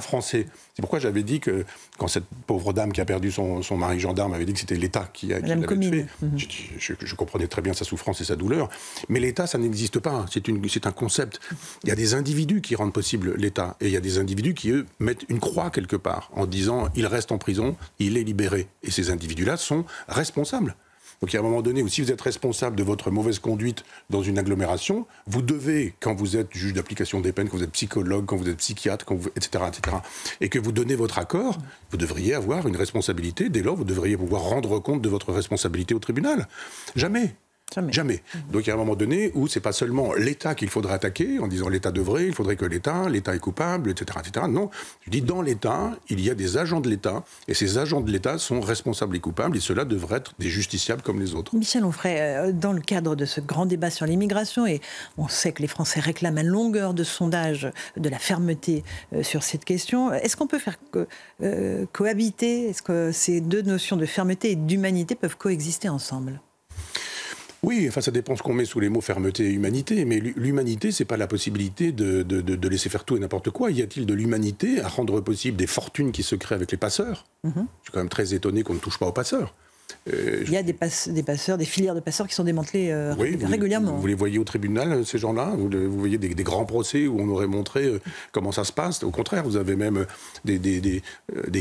français, c'est pourquoi j'avais dit que quand cette pauvre dame qui a perdu son mari gendarme avait dit que c'était l'État qui l'avait tué, je comprenais très bien sa souffrance et sa douleur, mais l'État, ça n'existe pas, c'est un concept. Il y a des individus qui rendent possible l'État, et il y a des individus qui, eux, mettent une croix quelque part, en disant, il reste en prison, il est libéré. Et ces individus-là sont responsables. Donc, il y a un moment donné où, si vous êtes responsable de votre mauvaise conduite dans une agglomération, vous devez, quand vous êtes juge d'application des peines, quand vous êtes psychologue, quand vous êtes psychiatre, etc., et que vous donnez votre accord, vous devriez avoir une responsabilité. Dès lors, vous devriez pouvoir rendre compte de votre responsabilité au tribunal. Jamais. Jamais. Donc, il y a un moment donné où c'est pas seulement l'État qu'il faudrait attaquer en disant l'État devrait, il faudrait que l'État est coupable, etc., etc. Non, je dis dans l'État, il y a des agents de l'État et ces agents de l'État sont responsables et coupables et ceux-là devraient être des justiciables comme les autres. Michel Onfray, dans le cadre de ce grand débat sur l'immigration, et on sait que les Français réclament à longueur de sondage de la fermeté sur cette question, est-ce qu'on peut faire cohabiter, est-ce que ces deux notions de fermeté et d'humanité peuvent coexister ensemble ? Oui, enfin ça dépend ce qu'on met sous les mots fermeté et humanité, mais l'humanité, c'est pas la possibilité de laisser faire tout et n'importe quoi. Y a-t-il de l'humanité à rendre possible des fortunes qui se créent avec les passeurs ? Je suis quand même très étonné qu'on ne touche pas aux passeurs. Il y a des passeurs, des filières de passeurs qui sont démantelées régulièrement. Vous les voyez au tribunal, ces gens-là. Vous voyez des grands procès où on aurait montré comment ça se passe. Au contraire, vous avez même des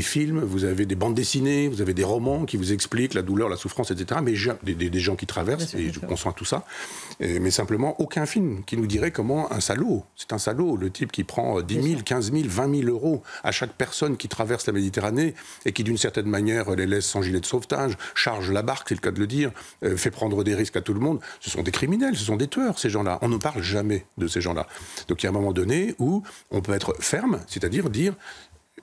films, vous avez des bandes dessinées, vous avez des romans qui vous expliquent la douleur, la souffrance, etc. Mais des gens qui traversent, et je conçois tout ça. Mais simplement, aucun film qui nous dirait comment un salaud, c'est un salaud, le type qui prend 10 000, 15 000, 20 000 euros à chaque personne qui traverse la Méditerranée et qui, d'une certaine manière, les laisse sans gilet de sauvetage, charge la barque, c'est le cas de le dire, fait prendre des risques à tout le monde. Ce sont des criminels, ce sont des tueurs, ces gens-là. On ne parle jamais de ces gens-là. Donc il y a un moment donné où on peut être ferme, c'est-à-dire dire...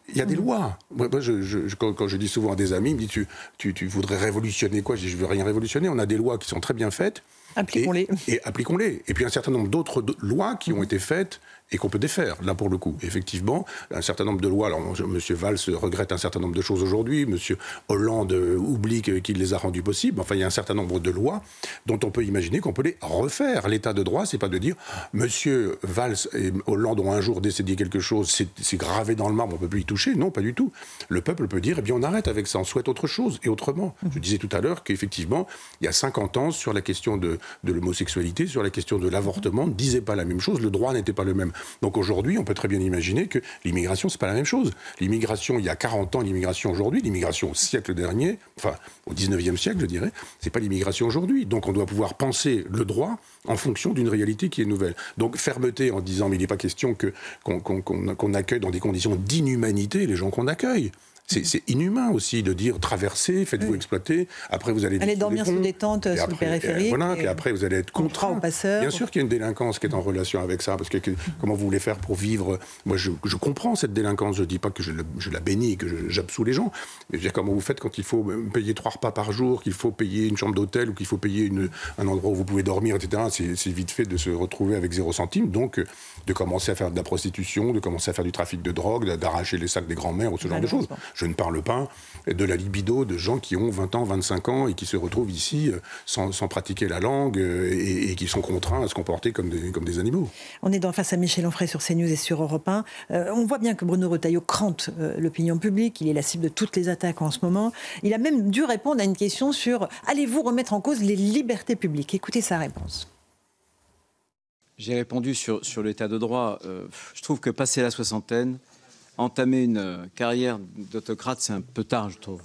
Il y a des lois. Moi, quand je dis souvent à des amis, ils me disent tu voudrais révolutionner quoi ? Je dis je veux rien révolutionner. On a des lois qui sont très bien faites Appliquons-les. Et appliquons-les. Et puis un certain nombre d'autres lois qui ont été faites et qu'on peut défaire, là pour le coup. Effectivement, un certain nombre de lois, alors M. Valls regrette un certain nombre de choses aujourd'hui, M. Hollande oublie qu'il les a rendues possibles, enfin il y a un certain nombre de lois dont on peut imaginer qu'on peut les refaire. L'état de droit, c'est pas de dire M. Valls et Hollande ont un jour décidé quelque chose, c'est gravé dans le marbre, on peut plus y toucher. Non, pas du tout. Le peuple peut dire, eh bien on arrête avec ça, on souhaite autre chose et autrement. Je disais tout à l'heure qu'effectivement, il y a 50 ans, sur la question de l'homosexualité, sur la question de l'avortement, on ne disait pas la même chose, le droit n'était pas le même. Donc aujourd'hui, on peut très bien imaginer que l'immigration, c'est pas la même chose. L'immigration, il y a 40 ans, l'immigration aujourd'hui, l'immigration au siècle dernier, enfin au 19e siècle, je dirais, c'est pas l'immigration aujourd'hui. Donc on doit pouvoir penser le droit en fonction d'une réalité qui est nouvelle. Donc fermeté en disant, mais il n'est pas question qu'on accueille dans des conditions d'inhumanité les gens qu'on accueille. C'est inhumain aussi de dire traversez, faites-vous exploiter, après vous allez dormir sous des tentes, sous le périphérique. Voilà, puis après vous allez être contraint. Aux passeurs. Bien sûr qu'il y a une délinquance qui est en relation avec ça, parce que comment vous voulez faire pour vivre? Moi je comprends cette délinquance, je ne dis pas que je la bénis, que j'absous les gens, mais je veux dire, comment vous faites quand il faut payer 3 repas par jour, qu'il faut payer une chambre d'hôtel ou qu'il faut payer un endroit où vous pouvez dormir, etc. C'est vite fait de se retrouver avec 0 centime, donc de commencer à faire de la prostitution, de commencer à faire du trafic de drogue, d'arracher les sacs des grands-mères ou ce genre de choses. Je ne parle pas de la libido de gens qui ont 20 ans, 25 ans et qui se retrouvent ici sans pratiquer la langue et qui sont contraints à se comporter comme des animaux. On est face à Michel Onfray sur CNews et sur Europe 1. On voit bien que Bruno Retailleau crante l'opinion publique. Il est la cible de toutes les attaques en ce moment. Il a même dû répondre à une question sur « Allez-vous remettre en cause les libertés publiques ?» Écoutez sa réponse. J'ai répondu sur l'état de droit. Je trouve que passer la soixantaine, entamer une carrière d'autocrate, c'est un peu tard, je trouve.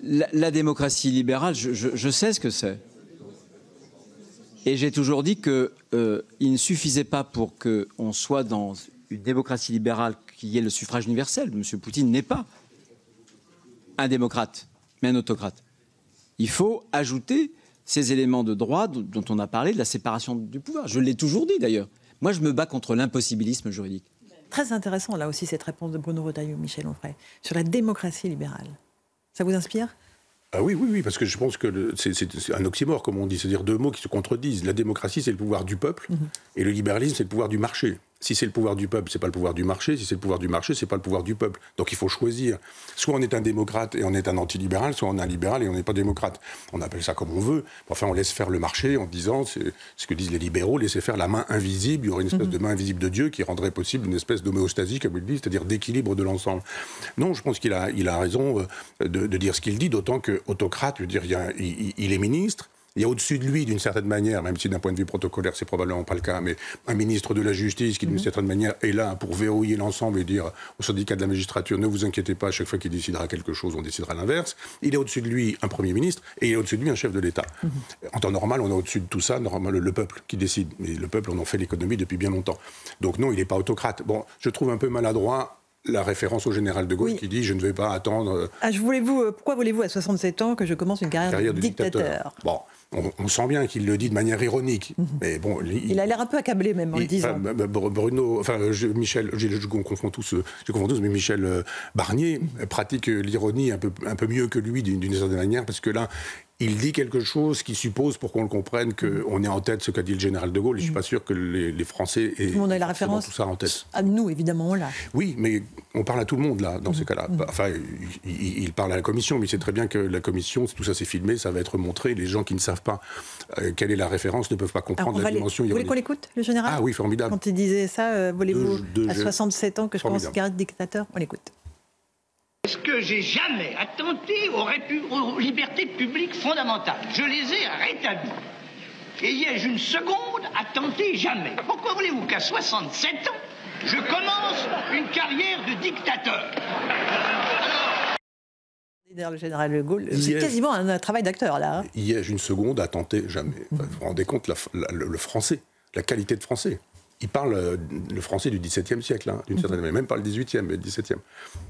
La démocratie libérale, je sais ce que c'est. Et j'ai toujours dit qu'il ne suffisait pas pour qu'on soit dans une démocratie libérale qu'il y ait le suffrage universel. M. Poutine n'est pas un démocrate, mais un autocrate. Il faut ajouter ces éléments de droit dont on a parlé, de la séparation du pouvoir. Je l'ai toujours dit d'ailleurs. Moi, je me bats contre l'impossibilisme juridique. Très intéressant, là aussi, cette réponse de Bruno Retailleau, Michel Onfray, sur la démocratie libérale. Ça vous inspire ? Ah oui, parce que je pense que c'est un oxymore, comme on dit, c'est-à-dire 2 mots qui se contredisent. La démocratie, c'est le pouvoir du peuple, et le libéralisme, c'est le pouvoir du marché. Si c'est le pouvoir du peuple, c'est pas le pouvoir du marché. Si c'est le pouvoir du marché, c'est pas le pouvoir du peuple. Donc il faut choisir. Soit on est un démocrate et on est un antilibéral, soit on est un libéral et on n'est pas démocrate. On appelle ça comme on veut. Enfin, on laisse faire le marché en disant, c'est ce que disent les libéraux, laisser faire la main invisible. Il y aurait une espèce de main invisible de Dieu qui rendrait possible une espèce d'homéostasie, comme il dit, c'est-à-dire d'équilibre de l'ensemble. Non, je pense qu'il a raison de dire ce qu'il dit, d'autant que autocrate, je veux dire, il est ministre. Il y a au-dessus de lui, d'une certaine manière, même si d'un point de vue protocolaire, c'est probablement pas le cas, mais un ministre de la Justice qui, d'une certaine manière, est là pour verrouiller l'ensemble et dire au syndicat de la magistrature, ne vous inquiétez pas, à chaque fois qu'il décidera quelque chose, on décidera l'inverse. Il est au-dessus de lui un Premier ministre et il est au-dessus de lui un chef de l'État. En temps normal, on a au-dessus de tout ça le peuple qui décide. Mais le peuple, on en fait l'économie depuis bien longtemps. Donc non, il n'est pas autocrate. Bon, je trouve un peu maladroit la référence au général de Gaulle qui dit « je ne vais pas attendre… » Pourquoi voulez-vous à 67 ans que je commence une carrière de dictateur ? Bon, on sent bien qu'il le dit de manière ironique. Mais bon, il a l'air un peu accablé même en le disant. Michel, je confonds tous, mais Michel Barnier pratique l'ironie un peu mieux que lui d'une certaine manière, parce que là, il dit quelque chose qui suppose, pour qu'on le comprenne, qu'on est en tête ce qu'a dit le général de Gaulle. Et je ne suis pas sûr que les Français aient on a la référence tout ça en tête. Nous, évidemment, on l'a. Oui, mais on parle à tout le monde, là, dans ces cas-là. Enfin, il parle à la Commission, mais il sait très bien que la Commission, tout ça c'est filmé, ça va être montré. Les gens qui ne savent pas quelle est la référence ne peuvent pas comprendre la dimension ironique. Vous voulez qu'on l'écoute, le général ? Ah oui, formidable. Quand il disait ça, voulez-vous, à 67 ans, que je commence une carrière de dictateur ? On l'écoute. Est-ce que j'ai jamais attenté aux libertés publiques fondamentales? Je les ai rétablies. Et y ai-je une seconde attenté? Jamais. Pourquoi voulez-vous qu'à 67 ans, je commence une carrière de dictateur? Le général de Gaulle, c'est quasiment un travail d'acteur, là. Y ai-je une seconde à tenter? Jamais. Enfin, vous vous rendez compte, le français, la qualité de français. il parle le français du XVIIe siècle, hein, d'une certaine manière, même pas le XVIIIe, mais le XVIIe.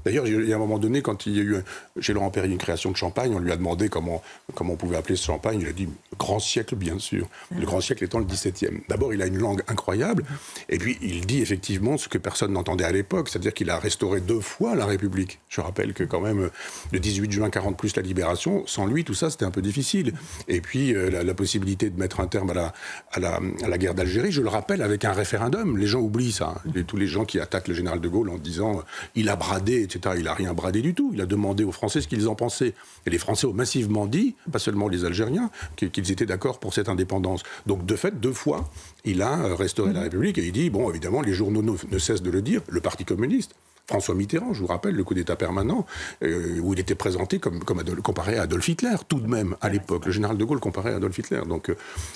D'ailleurs, il y a un moment donné, quand il y a eu chez Laurent Perrier une création de champagne, on lui a demandé comment on pouvait appeler ce champagne. Il a dit grand siècle, bien sûr. Le grand siècle étant le XVIIe. D'abord, il a une langue incroyable, et puis il dit effectivement ce que personne n'entendait à l'époque, c'est-à-dire qu'il a restauré 2 fois la République. Je rappelle que quand même, le 18 juin 40 plus la Libération, sans lui, tout ça, c'était un peu difficile. Et puis, la possibilité de mettre un terme à la guerre d'Algérie, je le rappelle, avec un référendum. Les gens oublient ça. Tous les gens qui attaquent le général de Gaulle en disant il a bradé, etc. Il n'a rien bradé du tout. Il a demandé aux Français ce qu'ils en pensaient. Et les Français ont massivement dit, pas seulement les Algériens, qu'ils étaient d'accord pour cette indépendance. Donc, de fait, 2 fois, il a restauré la République. Et il dit, bon, évidemment, les journaux ne cessent de le dire, le Parti communiste. François Mitterrand, je vous rappelle, le coup d'État permanent, où il était présenté comparé à Adolf Hitler, tout de même, à l'époque. Le général de Gaulle comparé à Adolf Hitler. Donc,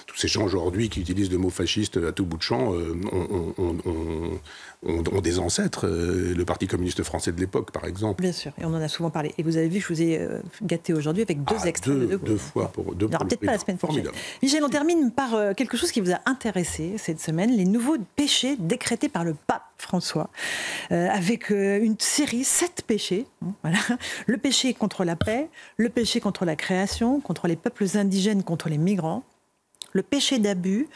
tous ces gens aujourd'hui qui utilisent le mot fasciste à tout bout de champ ont des ancêtres. Le Parti communiste français de l'époque, par exemple. Bien sûr, et on en a souvent parlé. Et vous avez vu, je vous ai gâté aujourd'hui avec 2 extraits de Gaulle. 2 fois pour deux. Il n'y aura peut-être pas la semaine prochaine. Michel, on termine par quelque chose qui vous a intéressé cette semaine, les nouveaux péchés décrétés par le pape François, avec une série, 7 péchés. Voilà. Le péché contre la paix, le péché contre la création, contre les peuples indigènes, contre les migrants, le péché d'abus,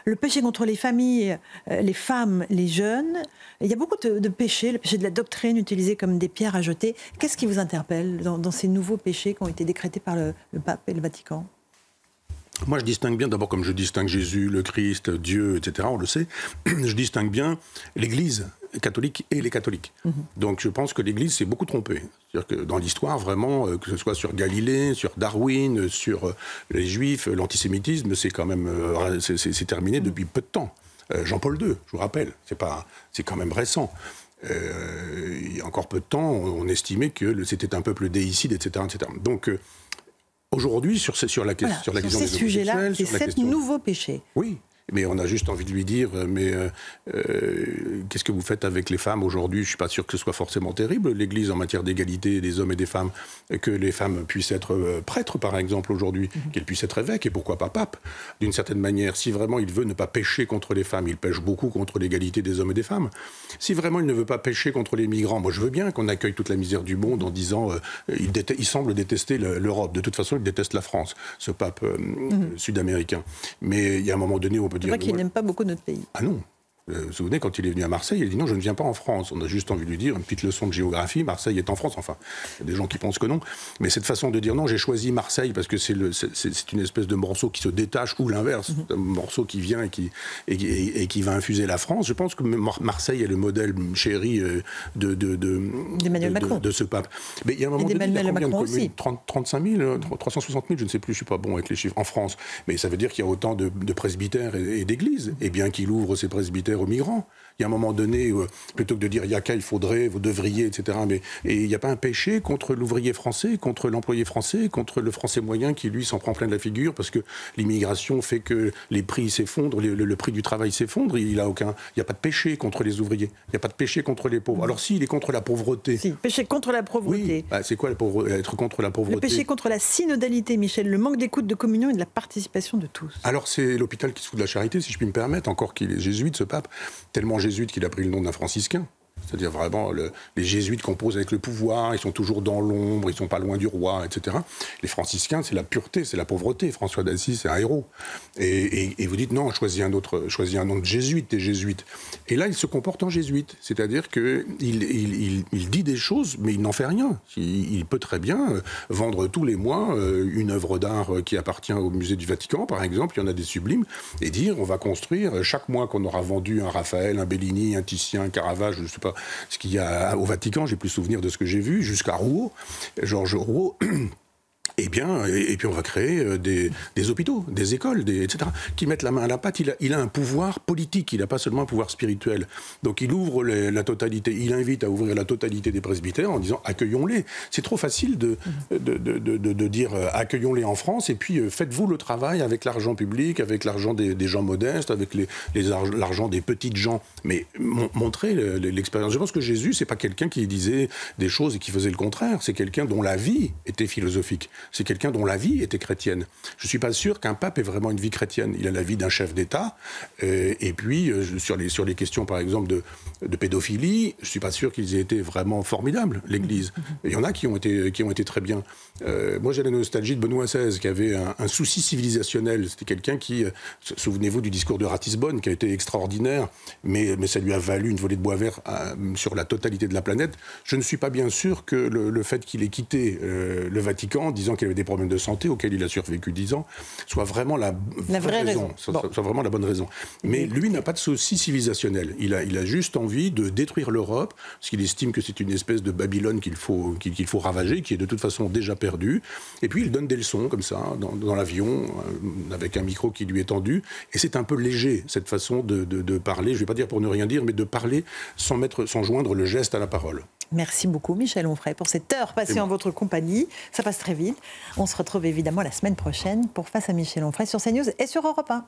le péché contre les familles, les femmes, les jeunes. Il y a beaucoup de péchés, le péché de la doctrine utilisé comme des pierres à jeter. Qu'est-ce qui vous interpelle dans ces nouveaux péchés qui ont été décrétés par le pape et le Vatican ? Moi, je distingue bien, d'abord comme je distingue Jésus, le Christ, Dieu, etc., on le sait, je distingue bien l'Église catholique et les catholiques. Donc je pense que l'Église s'est beaucoup trompée. C'est-à-dire que dans l'histoire, vraiment, que ce soit sur Galilée, sur Darwin, sur les Juifs, l'antisémitisme, c'est quand même c'est terminé depuis peu de temps. Jean-Paul II, je vous rappelle, c'est quand même récent. Il y a encore peu de temps, on estimait que c'était un peuple déicide, etc. etc. Donc aujourd'hui, sur la question des ces sujets-là, c'est 7 nouveaux péchés. Oui. Mais on a juste envie de lui dire, qu'est-ce que vous faites avec les femmes aujourd'hui ? Je ne suis pas sûr que ce soit forcément terrible, l'Église en matière d'égalité des hommes et des femmes, que les femmes puissent être prêtres, par exemple, aujourd'hui, qu'elles puissent être évêques, et pourquoi pas papes. D'une certaine manière, si vraiment il veut ne pas pécher contre les femmes, il pêche beaucoup contre l'égalité des hommes et des femmes. Si vraiment il ne veut pas pécher contre les migrants, moi je veux bien qu'on accueille toute la misère du monde en disant, il semble détester l'Europe. De toute façon, il déteste la France, ce pape sud-américain. Mais il y a un moment donné où on peut dire... C'est vrai qu'il n'aime pas beaucoup notre pays. Ah non. Vous vous souvenez, quand il est venu à Marseille, il a dit non, je ne viens pas en France. On a juste envie de lui dire une petite leçon de géographie. Marseille est en France. Enfin, il y a des gens qui pensent que non. Mais cette façon de dire non, j'ai choisi Marseille parce que c'est une espèce de morceau qui se détache, ou l'inverse, un morceau qui vient et qui va infuser la France. Je pense que Marseille est le modèle chéri de ce pape. Mais il y a un moment donné, il y a combien de communes ? 35 000, 360 000, je ne sais plus, je ne suis pas bon avec les chiffres, en France. Mais ça veut dire qu'il y a autant de presbytères et d'églises. Et bien qu'il ouvre ses presbytères aux migrants. Il y a un moment donné, plutôt que de dire « yaka, il faudrait, vous devriez », etc. Et il n'y a pas un péché contre l'ouvrier français, contre l'employé français, contre le français moyen qui, lui, s'en prend plein de la figure parce que l'immigration fait que les prix s'effondrent, le prix du travail s'effondre. Il n'y a pas de péché contre les ouvriers. Il n'y a pas de péché contre les pauvres. Alors si, il est contre la pauvreté. Si, péché contre la pauvreté. Oui, c'est quoi être contre la pauvreté ? Le péché contre la synodalité, Michel, le manque d'écoute, de communion et de la participation de tous. Alors c'est l'hôpital qui se fout de la charité, si je puis me permettre, encore qu'il est jésuite, ce pape, tellement jésuite qu'il a pris le nom d'un franciscain. C'est-à-dire vraiment, les jésuites composent avec le pouvoir, ils sont toujours dans l'ombre, ils sont pas loin du roi, etc. Les franciscains, c'est la pureté, c'est la pauvreté. François d'Assise, c'est un héros. Et vous dites, non, choisis un nom de jésuite, t'es jésuite. Et là, il se comporte en jésuite. C'est-à-dire qu'il dit des choses, mais il n'en fait rien. Il peut très bien vendre tous les mois une œuvre d'art qui appartient au musée du Vatican, par exemple, il y en a des sublimes, et dire, on va construire, chaque mois qu'on aura vendu un Raphaël, un Bellini, un Titien, un Caravage, je ne sais pas ce qu'il y a au Vatican, j'ai plus souvenir de ce que j'ai vu, jusqu'à Rouault, Georges Rouault. Eh bien, et puis on va créer des hôpitaux, des écoles, etc., qui mettent la main à la pâte. Il a un pouvoir politique, il n'a pas seulement un pouvoir spirituel. Donc il ouvre la totalité, il invite à ouvrir la totalité des presbytères en disant accueillons-les. C'est trop facile de dire accueillons-les en France et puis faites-vous le travail avec l'argent public, avec l'argent des gens modestes, avec l'argent des petites gens. Mais montrez l'expérience. Je pense que Jésus, c'est pas quelqu'un qui disait des choses et qui faisait le contraire. C'est quelqu'un dont la vie était philosophique. c'est quelqu'un dont la vie était chrétienne. Je ne suis pas sûr qu'un pape ait vraiment une vie chrétienne. Il a la vie d'un chef d'État. Et puis, sur les questions, par exemple, de pédophilie, je ne suis pas sûr qu'ils aient été vraiment formidables, l'Église. Et il y en a qui ont été très bien. Moi, j'ai la nostalgie de Benoît XVI, qui avait un souci civilisationnel. C'était quelqu'un qui, souvenez-vous du discours de Ratisbonne, qui a été extraordinaire, mais ça lui a valu une volée de bois vert sur la totalité de la planète. Je ne suis pas bien sûr que le fait qu'il ait quitté le Vatican, disant qu'il avait des problèmes de santé, auxquels il a survécu 10 ans, soit vraiment la vraie raison. Soit vraiment la bonne raison. Mais lui n'a pas de souci civilisationnel. Il a juste envie de détruire l'Europe, parce qu'il estime que c'est une espèce de Babylone qu'il faut ravager, qui est de toute façon déjà perdue. Et puis il donne des leçons, comme ça, dans l'avion, avec un micro qui lui est tendu. Et c'est un peu léger, cette façon de parler, je ne vais pas dire pour ne rien dire, mais de parler sans joindre le geste à la parole. Merci beaucoup Michel Onfray pour cette heure passée en votre compagnie. Ça passe très vite. On se retrouve évidemment la semaine prochaine pour Face à Michel Onfray sur CNews et sur Europe 1.